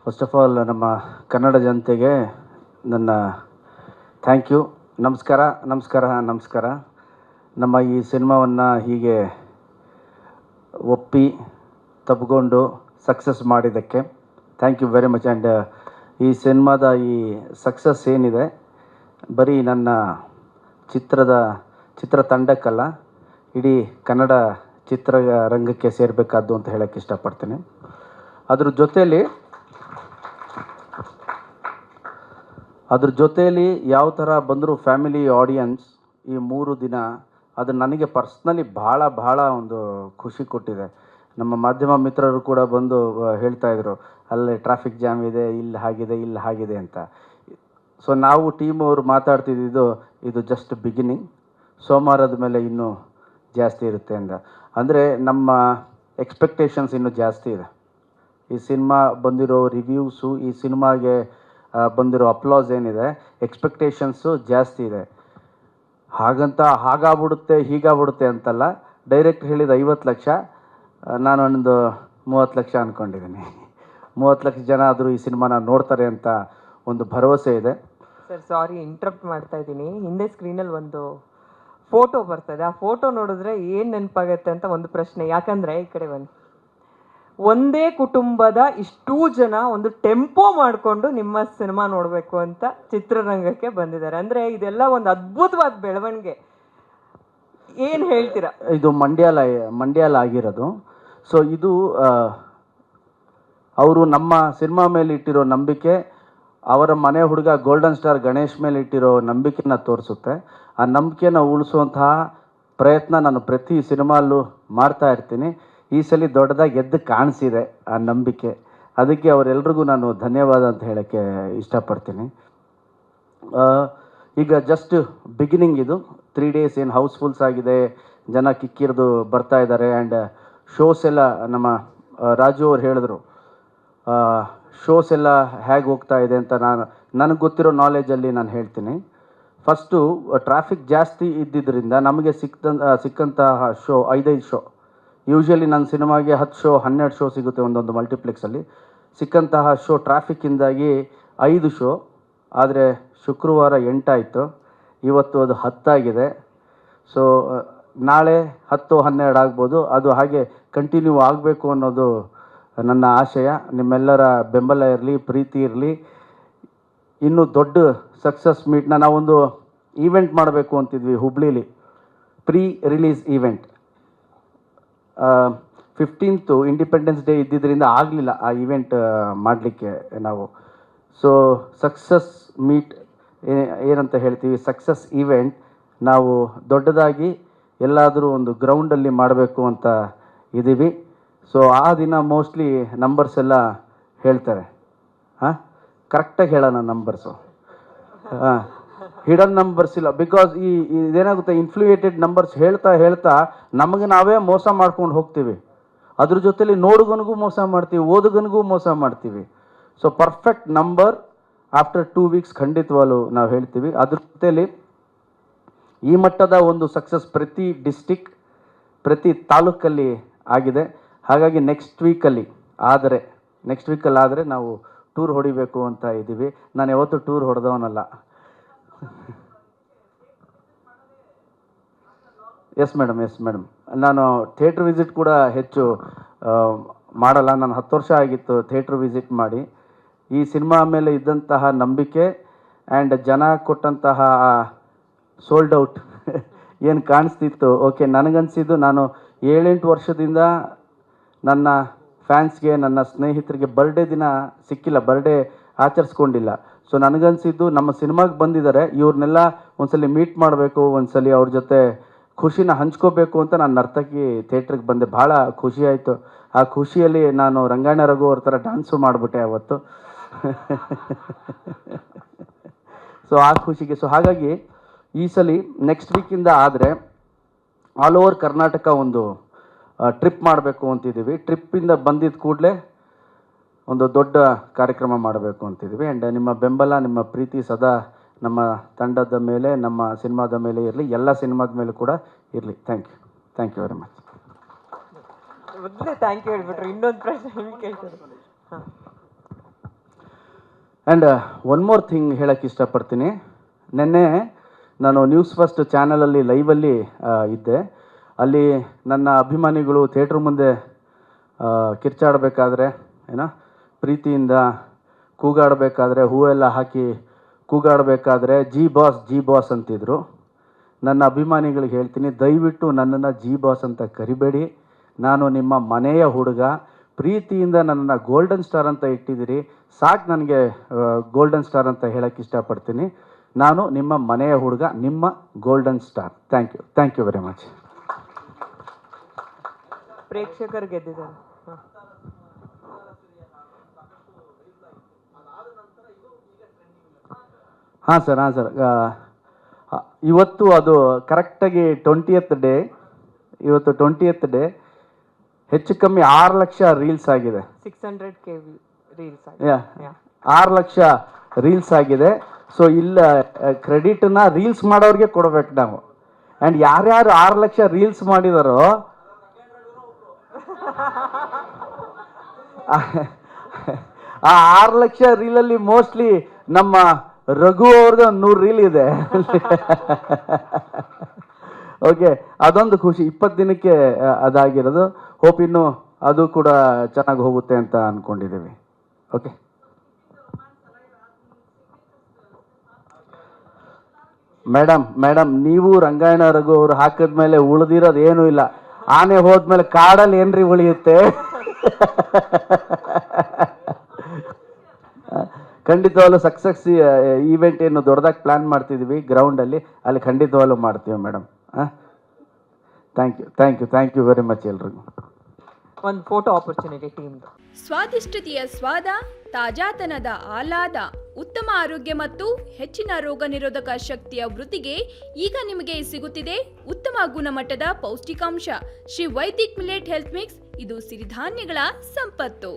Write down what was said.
First of all ನಮ್ಮ ಕನ್ನಡ ಜನತೆಗೆ ನನ್ನ ಥ್ಯಾಂಕ್ ಯು. ನಮಸ್ಕಾರ ನಮಸ್ಕಾರ ನಮಸ್ಕಾರ. ನಮ್ಮ ಈ ಸಿನಿಮಾವನ್ನು ಹೀಗೆ ಒಪ್ಪಿ ತಬ್ಕೊಂಡು ಸಕ್ಸಸ್ ಮಾಡಿದ್ದಕ್ಕೆ thank you very much. And ಈ ಸಿನಿಮಾದ ಈ ಸಕ್ಸಸ್ ಏನಿದೆ ಬರೀ ನನ್ನ ಚಿತ್ರತಂಡಕ್ಕಲ್ಲ, ಇಡೀ ಕನ್ನಡ ಚಿತ್ರರಂಗಕ್ಕೆ ಸೇರಬೇಕಾದ್ದು ಅಂತ ಹೇಳೋಕ್ಕೆ ಇಷ್ಟಪಡ್ತೀನಿ. ಅದ್ರ ಜೊತೆಯಲ್ಲಿ ಯಾವ ಥರ ಬಂದರೂ ಫ್ಯಾಮಿಲಿ ಆಡಿಯನ್ಸ್ ಈ 3 ದಿನ ಅದು ನನಗೆ ಪರ್ಸ್ನಲಿ ಭಾಳ ಒಂದು ಖುಷಿ ಕೊಟ್ಟಿದೆ. ನಮ್ಮ ಮಾಧ್ಯಮ ಮಿತ್ರರು ಕೂಡ ಬಂದು ಹೇಳ್ತಾಯಿದ್ರು, ಅಲ್ಲೇ ಟ್ರಾಫಿಕ್ ಜಾಮ್ ಇದೆ, ಇಲ್ಲಿ ಹಾಗಿದೆ ಅಂತ. ಸೊ ನಾವು ಟೀಮ್ ಅವರು ಮಾತಾಡ್ತಿದ್ದು ಇದು ಜಸ್ಟ್ ಬಿಗಿನಿಂಗ್, ಸೋಮವಾರದ ಮೇಲೆ ಇನ್ನೂ ಜಾಸ್ತಿ ಇರುತ್ತೆ ಅಂದರೆ ನಮ್ಮ ಎಕ್ಸ್ಪೆಕ್ಟೇಷನ್ಸ್ ಇನ್ನೂ ಜಾಸ್ತಿ ಇದೆ. ಈ ಸಿನಿಮಾ ಬಂದಿರೋ ರಿವ್ಯೂಸು, ಈ ಸಿನಿಮಾಗೆ ಬಂದಿರೋ ಅಪ್ಲಾಸ್ ಏನಿದೆ, ಎಕ್ಸ್ಪೆಕ್ಟೇಷನ್ಸು ಜಾಸ್ತಿ ಇದೆ. ಹಾಗಾಗ್ಬಿಡುತ್ತೆ ಹೀಗಾಗ್ಬಿಡುತ್ತೆ ಅಂತಲ್ಲ. ಡೈರೆಕ್ಟ್ ಹೇಳಿದ 50 ಲಕ್ಷ, ನಾನೊಂದು 30 ಲಕ್ಷ ಅಂದ್ಕೊಂಡಿದ್ದೀನಿ. 30 ಲಕ್ಷ ಜನ ಆದರೂ ಈ ಸಿನಿಮಾನ ನೋಡ್ತಾರೆ ಅಂತ ಒಂದು ಭರವಸೆ ಇದೆ. ಸರ್ ಸಾರಿ ಇಂಟ್ರಪ್ಟ್ ಮಾಡ್ತಾ ಇದ್ದೀನಿ. ಹಿಂದೆ ಸ್ಕ್ರೀನಲ್ಲಿ ಒಂದು ಫೋಟೋ ಬರ್ತದೆ, ಆ ಫೋಟೋ ನೋಡಿದ್ರೆ ಏನು ನೆನಪಾಗತ್ತೆ ಅಂತ ಒಂದು ಪ್ರಶ್ನೆ. ಯಾಕಂದರೆ ಈ ಕಡೆ ಒಂದೇ ಕುಟುಂಬದ ಇಷ್ಟೂ ಜನ ಒಂದು ಟೆಂಪೋ ಮಾಡಿಕೊಂಡು ನಿಮ್ಮ ಸಿನಿಮಾ ನೋಡಬೇಕು ಅಂತ ಚಿತ್ರರಂಗಕ್ಕೆ ಬಂದಿದ್ದಾರೆ. ಅಂದರೆ ಇದೆಲ್ಲ ಒಂದು ಅದ್ಭುತವಾದ ಬೆಳವಣಿಗೆ. ಏನು ಹೇಳ್ತೀರಾ? ಇದು ಮಂಡ್ಯಾಲ ಆಗಿರೋದು. ಸೊ ಇದು ಅವರು ನಮ್ಮ ಸಿನಿಮಾ ಮೇಲೆ ಇಟ್ಟಿರೋ ನಂಬಿಕೆ, ಅವರ ಮನೆ ಹುಡುಗ ಗೋಲ್ಡನ್ ಸ್ಟಾರ್ ಗಣೇಶ್ ಮೇಲೆ ಇಟ್ಟಿರೋ ನಂಬಿಕೆನ ತೋರಿಸುತ್ತೆ. ಆ ನಂಬಿಕೆನ ಉಳಿಸುವಂತಹ ಪ್ರಯತ್ನ ನಾನು ಪ್ರತಿ ಸಿನಿಮಾಲ್ಲೂ ಮಾಡ್ತಾ ಇರ್ತೀನಿ. ಈ ಸಲ ದೊಡ್ಡದಾಗಿ ಎದ್ದು ಕಾಣಿಸಿದೆ ಆ ನಂಬಿಕೆ. ಅದಕ್ಕೆ ಅವರೆಲ್ರಿಗೂ ನಾನು ಧನ್ಯವಾದ ಅಂತ ಹೇಳೋಕ್ಕೆ ಇಷ್ಟಪಡ್ತೀನಿ. ಈಗ ಜಸ್ಟ್ ಬಿಗಿನಿಂಗ್ ಇದು. 3 ಡೇಸ್ ಏನು ಹೌಸ್ಫುಲ್ಸ್ ಆಗಿದೆ, ಜನ ಕಿಕ್ಕಿರಿದು ಬರ್ತಾ ಇದ್ದಾರೆ. ಆ್ಯಂಡ್ ಶೋಸ್ ಎಲ್ಲ ನಮ್ಮ ರಾಜು ಅವ್ರು ಹೇಳಿದ್ರು, ಶೋಸ್ ಎಲ್ಲ ಹೇಗೆ ಹೋಗ್ತಾ ಇದೆ ಅಂತ. ನನಗೆ ಗೊತ್ತಿರೋ ನಾಲೆಜಲ್ಲಿ ನಾನು ಹೇಳ್ತೀನಿ. ಫಸ್ಟು ಟ್ರಾಫಿಕ್ ಜಾಸ್ತಿ ಇದ್ದಿದ್ದರಿಂದ ನಮಗೆ ಸಿಕ್ಕಂತಹ ಶೋ 5 ಶೋ. ಯೂಶ್ವಲಿ ನನ್ನ ಸಿನಿಮಾಗೆ 10 ಶೋ 12 ಶೋ ಸಿಗುತ್ತೆ ಒಂದೊಂದು ಮಲ್ಟಿಪ್ಲೆಕ್ಸಲ್ಲಿ. ಸಿಕ್ಕಂತಹ ಶೋ ಟ್ರಾಫಿಕ್ಕಿಂದಾಗಿ 5 ಶೋ, ಆದರೆ ಶುಕ್ರವಾರ 8 ಆಯಿತು, ಇವತ್ತು ಅದು 10 ಆಗಿದೆ. ಸೊ ನಾಳೆ 10 12 ಆಗ್ಬೋದು. ಅದು ಹಾಗೆ ಕಂಟಿನ್ಯೂ ಆಗಬೇಕು ಅನ್ನೋದು ನನ್ನ ಆಶಯ. ನಿಮ್ಮೆಲ್ಲರ ಬೆಂಬಲ ಇರಲಿ, ಪ್ರೀತಿ ಇರಲಿ. ಇನ್ನೂ ದೊಡ್ಡ ಸಕ್ಸಸ್ ಮೀಟ್ನ ನಾವೊಂದು ಈವೆಂಟ್ ಮಾಡಬೇಕು ಅಂತಿದ್ವಿ ಹುಬ್ಳೀಲಿ, pre release event. 15th independence day ಇದ್ದಿದ್ದರಿಂದ ಆಗಲಿಲ್ಲ ಆ ಈವೆಂಟ್ ಮಾಡಲಿಕ್ಕೆ ನಾವು. ಸೊ ಸಕ್ಸಸ್ ಮೀಟ್ ಏನಂತ ಹೇಳ್ತೀವಿ, ಸಕ್ಸಸ್ ಈವೆಂಟ್ ನಾವು ದೊಡ್ಡದಾಗಿ ಎಲ್ಲಾದರೂ ಒಂದು ಗ್ರೌಂಡಲ್ಲಿ ಮಾಡಬೇಕು ಅಂತ ಇದ್ದೀವಿ. ಸೊ ಆ ದಿನ ಮೋಸ್ಟ್ಲಿ ನಂಬರ್ಸ್ ಎಲ್ಲ ಹೇಳ್ತಾರೆ. ಕರೆಕ್ಟಾಗಿ ಹೇಳೋಣ ನಂಬರ್ಸು. ಹಿಡನ್ ನಂಬರ್ಸ್ ಇಲ್ಲ. ಬಿಕಾಸ್ ಇದೇನಾಗುತ್ತೆ, ಇನ್ಫ್ಲೂಯೇಟೆಡ್ ನಂಬರ್ಸ್ ಹೇಳ್ತಾ ನಮಗೆ ನಾವೇ ಮೋಸ ಮಾಡ್ಕೊಂಡು ಹೋಗ್ತೀವಿ. ಅದ್ರ ಜೊತೆಲಿ ನೋಡುಗನಿಗೂ ಮೋಸ ಮಾಡ್ತೀವಿ, ಓದುಗನಿಗೂ ಮೋಸ ಮಾಡ್ತೀವಿ. So perfect number after 2 weeks ಖಂಡಿತವಾಗ್ಲೂ ನಾವು ಹೇಳ್ತೀವಿ. ಅದ್ರ ಜೊತೆಲಿ ಈ ಮಟ್ಟದ ಒಂದು ಸಕ್ಸಸ್ ಪ್ರತಿ ಡಿಸ್ಟಿಕ್, ಪ್ರತಿ ತಾಲೂಕಲ್ಲಿ ಆಗಿದೆ. ಹಾಗಾಗಿ ನೆಕ್ಸ್ಟ್ ವೀಕಲ್ಲಿ ಆದರೆ ನಾವು ಟೂರ್ ಹೊಡಿಬೇಕು ಅಂತ ಇದ್ದೀವಿ. ನಾನು ಯಾವತ್ತೂ ಟೂರ್ ಹೊಡೆದವನಲ್ಲ. Yes madam. ನಾನು ಥಿಯೇಟ್ರ್ ವಿಸಿಟ್ ಕೂಡ ಹೆಚ್ಚು ಮಾಡಲ್ಲ. ನಾನು 10 ವರ್ಷ ಆಗಿತ್ತು ಥಿಯೇಟ್ರ್ ವಿಸಿಟ್ ಮಾಡಿ. ಈ ಸಿನಿಮಾ ಮೇಲೆ ಇದ್ದಂತಹ ನಂಬಿಕೆ ಆ್ಯಂಡ್ ಜನ ಕೊಟ್ಟಂತಹ ಸೋಲ್ಡ್ ಔಟ್ ಏನು ಕಾಣಿಸ್ತಿತ್ತು. ಓಕೆ, ನನಗನ್ಸಿದ್ದು ನಾನು 7-8 ವರ್ಷದಿಂದ ನನ್ನ ಫ್ಯಾನ್ಸ್ಗೆ, ನನ್ನ ಸ್ನೇಹಿತರಿಗೆ ಬರ್ಡೇ ದಿನ ಸಿಕ್ಕಿಲ್ಲ, ಬರ್ಡೇ ಆಚರಿಸ್ಕೊಂಡಿಲ್ಲ. ಸೊ ನನಗನ್ಸಿದ್ದು ನಮ್ಮ ಸಿನಿಮಾಗೆ ಬಂದಿದ್ದಾರೆ, ಇವ್ರನ್ನೆಲ್ಲ ಒಂದ್ಸಲಿ ಮೀಟ್ ಮಾಡಬೇಕು, ಒಂದ್ಸಲಿ ಅವ್ರ ಜೊತೆ ಖುಷಿನ ಹಂಚ್ಕೋಬೇಕು ಅಂತ ನಾನು ನರ್ತಕಿ ಥಿಯೇಟ್ರಿಗೆ ಬಂದೆ. ಭಾಳ ಖುಷಿ ಆಯಿತು. ಆ ಖುಷಿಯಲ್ಲಿ ನಾನು ರಂಗಾಯಣ ರಘು ಅವ್ರ ಥರ ಡ್ಯಾನ್ಸು ಮಾಡಿಬಿಟ್ಟೆ ಅವತ್ತು. ಸೊ ಆ ಖುಷಿಗೆ ಹಾಗಾಗಿ ಈ ಸಲ ನೆಕ್ಸ್ಟ್ ವೀಕಿಂದ ಆದರೆ ಆಲ್ ಓವರ್ ಕರ್ನಾಟಕ ಒಂದು ಟ್ರಿಪ್ ಮಾಡಬೇಕು ಅಂತಿದ್ದೀವಿ. ಟ್ರಿಪ್ಪಿಂದ ಬಂದಿದ್ದ ಕೂಡಲೇ ಒಂದು ದೊಡ್ಡ ಕಾರ್ಯಕ್ರಮ ಮಾಡಬೇಕು ಅಂತಿದ್ದೀವಿ. ಆ್ಯಂಡ್ ನಿಮ್ಮ ಬೆಂಬಲ, ನಿಮ್ಮ ಪ್ರೀತಿ ಸದಾ ನಮ್ಮ ತಂಡದ ಮೇಲೆ, ನಮ್ಮ ಸಿನಿಮಾದ ಮೇಲೆ ಇರಲಿ, ಎಲ್ಲ ಸಿನಿಮಾದ ಮೇಲೆ ಕೂಡ ಇರಲಿ. Thank you very much. ಮೊದಲೇ ಥ್ಯಾಂಕ್ ಯು ಹೇಳ್ಬಿಟ್ರು. ಇನ್ನೊಂದು ಪ್ರಶ್ನೆ ಕೇಳ್ತಾರೆ. ಹಾಂ ಆ್ಯಂಡ್ ಒನ್ ಮೋರ್ ಥಿಂಗ್ ಹೇಳೋಕ್ಕೆ ಇಷ್ಟಪಡ್ತೀನಿ. ನಿನ್ನೆ ನಾನು ನ್ಯೂಸ್ ಫಸ್ಟ್ ಚಾನಲಲ್ಲಿ ಲೈವಲ್ಲಿ ಇದ್ದೆ. ಅಲ್ಲಿ ನನ್ನ ಅಭಿಮಾನಿಗಳು ಥಿಯೇಟ್ರ್ ಮುಂದೆ ಕಿರ್ಚಾಡಬೇಕಾದ್ರೆ ಪ್ರೀತಿಯಿಂದ ಕೂಗಾಡಬೇಕಾದ್ರೆ ಹೂವೆಲ್ಲ ಹಾಕಿ ಕೂಗಾಡಬೇಕಾದ್ರೆ ಜಿ ಬಾಸ್ ಅಂತಿದ್ರು. ನನ್ನ ಅಭಿಮಾನಿಗಳಿಗೆ ಹೇಳ್ತೀನಿ, ದಯವಿಟ್ಟು ನನ್ನನ್ನು ಜಿ ಬಾಸ್ ಅಂತ ಕರಿಬೇಡಿ. ನಾನು ನಿಮ್ಮ ಮನೆಯ ಹುಡುಗ. ಪ್ರೀತಿಯಿಂದ ನನ್ನನ್ನು ಗೋಲ್ಡನ್ ಸ್ಟಾರ್ ಅಂತ ಇಟ್ಟಿದ್ದೀರಿ, ಸಾಕು ನನಗೆ ಗೋಲ್ಡನ್ ಸ್ಟಾರ್ ಅಂತ ಹೇಳೋಕ್ಕೆ ಇಷ್ಟಪಡ್ತೀನಿ. ನಾನು ನಿಮ್ಮ ಮನೆಯ ಹುಡುಗ, ನಿಮ್ಮ golden star. Thank you very much. ಪ್ರೇಕ್ಷಕರು ಗೆದ್ದಿದ್ದಾರೆ. ಹಾಂ ಸರ್. ಇವತ್ತು ಅದು ಕರೆಕ್ಟಾಗಿ 20th ಡೇ. ಇವತ್ತು 20th ಡೇ. ಹೆಚ್ಚು ಕಮ್ಮಿ 6 ಲಕ್ಷ ರೀಲ್ಸ್ ಆಗಿದೆ. 600K ರೀಲ್ಸ್ 6 ಲಕ್ಷ ರೀಲ್ಸ್ ಆಗಿದೆ. ಸೊ ಇಲ್ಲ, ಕ್ರೆಡಿಟನ್ನ ರೀಲ್ಸ್ ಮಾಡೋರಿಗೆ ಕೊಡ್ಬೇಕು ನಾವು. ಆ್ಯಂಡ್ ಯಾರ್ಯಾರು 6 ಲಕ್ಷ ರೀಲ್ಸ್ ಮಾಡಿದಾರೋ ಆ 6 ಲಕ್ಷ ರೀಲಲ್ಲಿ ಮೋಸ್ಟ್ಲಿ ನಮ್ಮ ರಘು ಅವ್ರದ್ದು 100 ರೀಲ್ ಇದೆ. ಓಕೆ, ಅದೊಂದು ಖುಷಿ. 20 ದಿನಕ್ಕೆ ಅದಾಗಿರೋದು. ಹೋಪ್ ಇನ್ನು ಅದು ಕೂಡ ಚೆನ್ನಾಗಿ ಹೋಗುತ್ತೆ ಅಂತ ಅಂದ್ಕೊಂಡಿದ್ದೀವಿ. ಓಕೆ, ಮೇಡಮ್ ನೀವು ರಂಗಾಯಣ ರಘು ಅವರು ಹಾಕಿದ್ಮೇಲೆ ಉಳಿದಿರೋದು ಏನೂ ಇಲ್ಲ. ಆನೆ ಹೋದ್ಮೇಲೆ ಕಾಡಲ್ಲಿ ಏನ್ರಿ ಉಳಿಯುತ್ತೆ? ಖಂಡಿತವಾಗ್ಲೂ ಸಕ್ಸಸ್ ಈವೆಂಟ್ ಏನು ದೊಡ್ಡದಾಗಿ ಪ್ಲ್ಯಾನ್ ಮಾಡ್ತಿದ್ದೀವಿ ಗ್ರೌಂಡಲ್ಲಿ, ಅಲ್ಲಿ ಖಂಡಿತವಾಗ್ಲೂ ಮಾಡ್ತೀವಿ madam. Thank you very much ಎಲ್ರಿಗೂ. ಒಂದು ಫೋಟೋ ಆಪರ್ಚುನಿಟಿ ಟೀಮ್. ಸ್ವಾದಿಷ್ಟತೆಯ ಸ್ವಾದ, ತಾಜಾತನದ ಆಹ್ಲಾದ, ಉತ್ತಮ ಆರೋಗ್ಯ ಮತ್ತು ಹೆಚ್ಚಿನ ರೋಗ ನಿರೋಧಕ ಶಕ್ತಿಯ ವೃದ್ಧಿಗೆ ಈಗ ನಿಮಗೆ ಸಿಗುತ್ತಿದೆ ಉತ್ತಮ ಗುಣಮಟ್ಟದ ಪೌಷ್ಟಿಕಾಂಶ Shri Vaidik millet health mix. ಇದು ಸಿರಿಧಾನ್ಯಗಳ ಸಂಪತ್ತು.